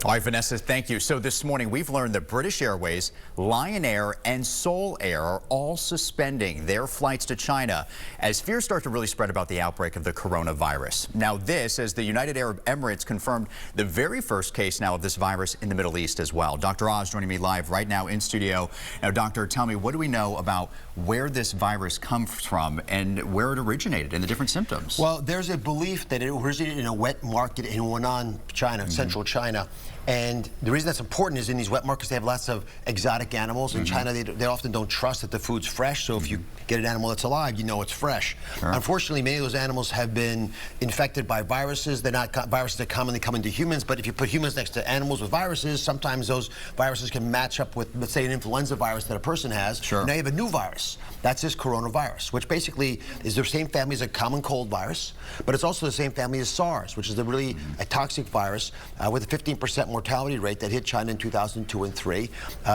All right, Vanessa, thank you. So this morning we've learned that British Airways, Lion Air, and Seoul Air are all suspending their flights to China as fears start to really spread about the outbreak of the coronavirus. Now this, as the United Arab Emirates confirmed the very first case now of this virus in the Middle East as well. Dr. Oz joining me live right now in studio. Now, Doctor, tell me, what do we know about where this virus comes from and where it originated and the different symptoms? Well, there's a belief that it originated in a wet market in Hunan, China, central China. And the reason that's important is in these wet markets, they have lots of exotic animals. In China, they often don't trust that the food's fresh. So if you get an animal that's alive, you know it's fresh. Sure. Unfortunately, many of those animals have been infected by viruses. They're not viruses that commonly come into humans. But if you put humans next to animals with viruses, sometimes those viruses can match up with, let's say, an influenza virus that a person has. Sure. Now you have a new virus. That's this coronavirus, which basically is the same family as a common cold virus, but it's also the same family as SARS, which is a really a toxic virus with a 15% mortality rate that hit China in 2002 and 3.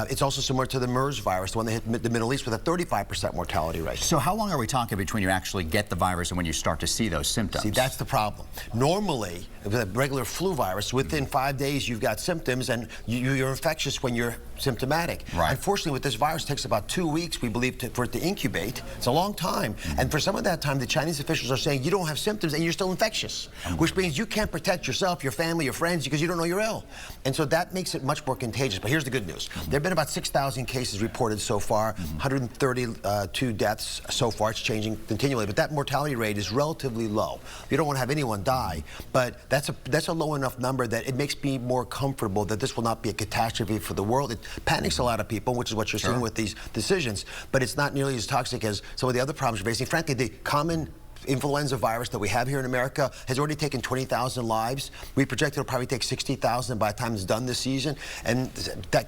It's also similar to the MERS virus, the one that hit the Middle East with a 35% mortality rate. So how long are we talking between you actually get the virus and when you start to see those symptoms? See, that's the problem. Normally, with a regular flu virus, within 5 days you've got symptoms and you're infectious when you're symptomatic. Right. Unfortunately, with this virus, it takes about 2 weeks, we believe, for it to incubate. It's a long time. And for some of that time, the Chinese officials are saying you don't have symptoms and you're still infectious, which means you can't protect yourself, your family, your friends, because you don't know you're ill. And so that makes it much more contagious. But here's the good news. There have been about 6,000 cases reported so far, 132 deaths so far. It's changing continually. But that mortality rate is relatively low. You don't want to have anyone die, but that's a low enough number that it makes me more comfortable that this will not be a catastrophe for the world. It panics a lot of people, which is what you're seeing with these decisions, but it's not nearly as toxic as some of the other problems you're facing. Frankly, the common influenza virus that we have here in America has already taken 20,000 lives. We project it'll probably take 60,000 by the time it's done this season. And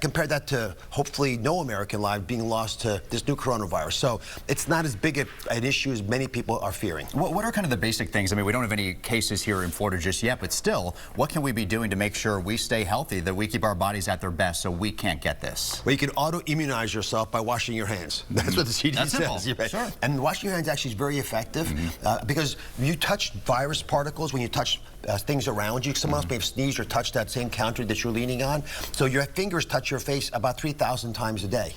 compare that to hopefully no American life being lost to this new coronavirus. So it's not as big an issue as many people are fearing. What are kind of the basic things? I mean, we don't have any cases here in Florida just yet, but still, what can we be doing to make sure we stay healthy, that we keep our bodies at their best so we can't get this? Well, you can auto-immunize yourself by washing your hands. That's what the CDC says. Right? Sure. And washing your hands actually is very effective. Because you touch virus particles when you touch things around you. Someone else may have sneezed or touched that same counter that you're leaning on. So your fingers touch your face about 3,000 times a day.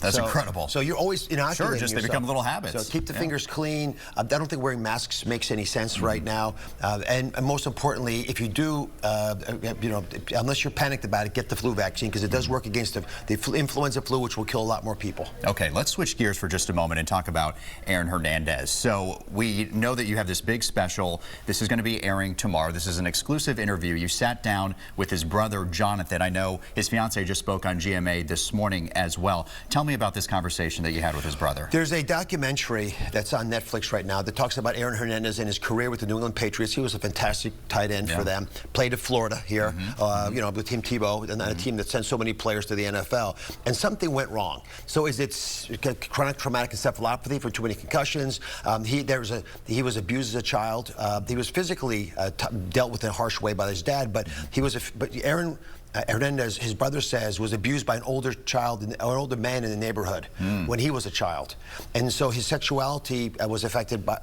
That's incredible. So you're always inoculating yourself. They become little habits. So keep the fingers clean. I don't think wearing masks makes any sense right now. And most importantly, if you do, unless you're panicked about it, get the flu vaccine because it does work against the influenza flu, which will kill a lot more people. Okay, let's switch gears for just a moment and talk about Aaron Hernandez. So we know that you have this big special. This is going to be airing tomorrow. This is an exclusive interview. You sat down with his brother, Jonathan. I know his fiance just spoke on GMA this morning as well. Tell me about this conversation that you had with his brother. There's a documentary that's on Netflix right now that talks about Aaron Hernandez and his career with the New England Patriots. He was a fantastic tight end for them. Played at Florida here, with Team Tebow, and a team that sent so many players to the NFL. And something went wrong. So is it chronic traumatic encephalopathy from too many concussions? He was abused as a child. He was physically dealt with in a harsh way by his dad, but Aaron Hernandez, his brother says, was abused by an older man in the neighborhood when he was a child. And so his sexuality was affected by,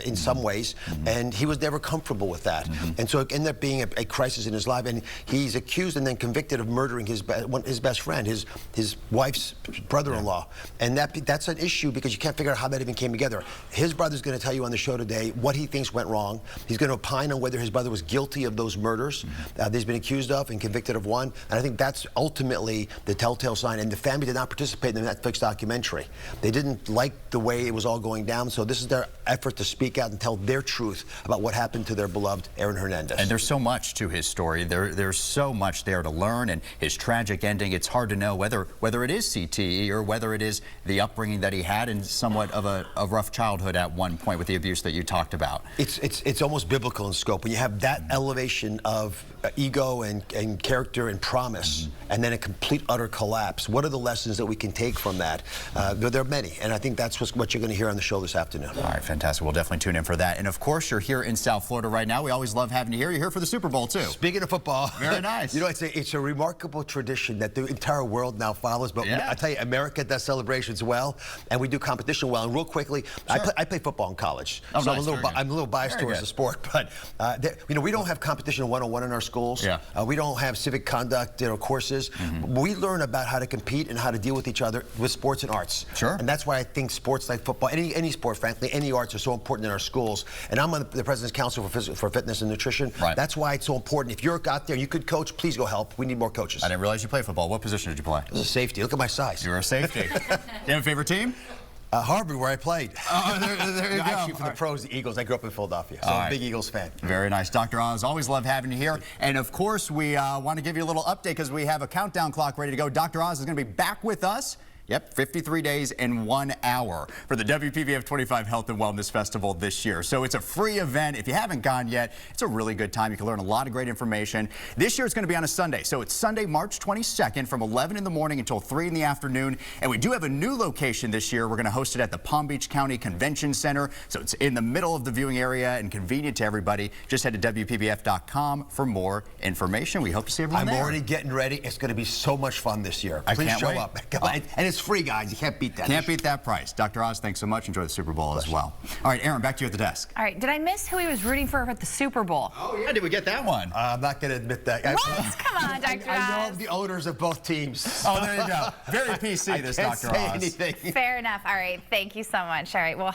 in some ways, and he was never comfortable with that. And so it ended up being a crisis in his life, and he's accused and then convicted of murdering his best friend, his wife's brother-in-law. And that's an issue because you can't figure out how that even came together. His brother's going to tell you on the show today what he thinks went wrong. He's going to opine on whether his brother was guilty of those murders that he's been accused of and convicted of one. And I think that's ultimately the telltale sign. And the family did not participate in the Netflix documentary. They didn't like the way it was all going down. So this is their effort to speak out and tell their truth about what happened to their beloved Aaron Hernandez. And there's so much to his story. There's so much there to learn. And his tragic ending, it's hard to know whether it is CTE or whether it is the upbringing that he had and somewhat of a rough childhood at one point with the abuse that you talked about. It's almost biblical in scope. When you have that elevation of ego and character and promise, and then a complete, utter collapse. What are the lessons that we can take from that? There are many, and I think that's what you're going to hear on the show this afternoon. All right, fantastic. We'll definitely tune in for that. And of course, you're here in South Florida right now. We always love having you here. You're here for the Super Bowl, too. Speaking of football. Very nice. You know, it's a remarkable tradition that the entire world now follows, but I tell you, America does celebrations well, and we do competition well. And real quickly, I play football in college, so nice. I'm a little biased towards the sport, but we don't have competition 101 in our schools. We don't have civic conduct, courses. We learn about how to compete and how to deal with each other with sports and arts. Sure. And that's why I think sports like football, any sport, frankly, any arts are so important in our schools. And I'm on the President's Council for Fitness and Nutrition. Right. That's why it's so important. If you're out there, you could coach, please go help. We need more coaches. I didn't realize you played football. What position did you play? I was a safety. Look at my size. You're a safety. You have a favorite team? Harvard, where I played. Oh, there you go. Actually, for the pros, the Eagles. I grew up in Philadelphia, so I'm a big Eagles fan. Very nice. Dr. Oz, always love having you here. And of course, we want to give you a little update because we have a countdown clock ready to go. Dr. Oz is going to be back with us. Yep, 53 days and 1 hour for the WPVF 25 Health and Wellness Festival this year. So it's a free event. If you haven't gone yet, it's a really good time. You can learn a lot of great information. This year it's going to be on a Sunday. So it's Sunday, March 22nd from 11 in the morning until 3 in the afternoon. And we do have a new location this year. We're going to host it at the Palm Beach County Convention Center. So it's in the middle of the viewing area and convenient to everybody. Just head to WPVF.com for more information. We hope to see everyone there. I'm already getting ready. It's going to be so much fun this year. Please show up. Come on. And it's free, guys. You can't beat that. Can't beat that price. Dr. Oz, thanks so much. Enjoy the Super Bowl as well. All right, Aaron, back to you at the desk. All right, did I miss who he was rooting for at the Super Bowl? Oh, yeah, did we get that one? I'm not going to admit that. What? Come on, Dr. Oz. I know the owners of both teams. Oh, there you go. Very PC, this Dr. Oz. I can't say anything. Fair enough. All right, thank you so much. All right, well,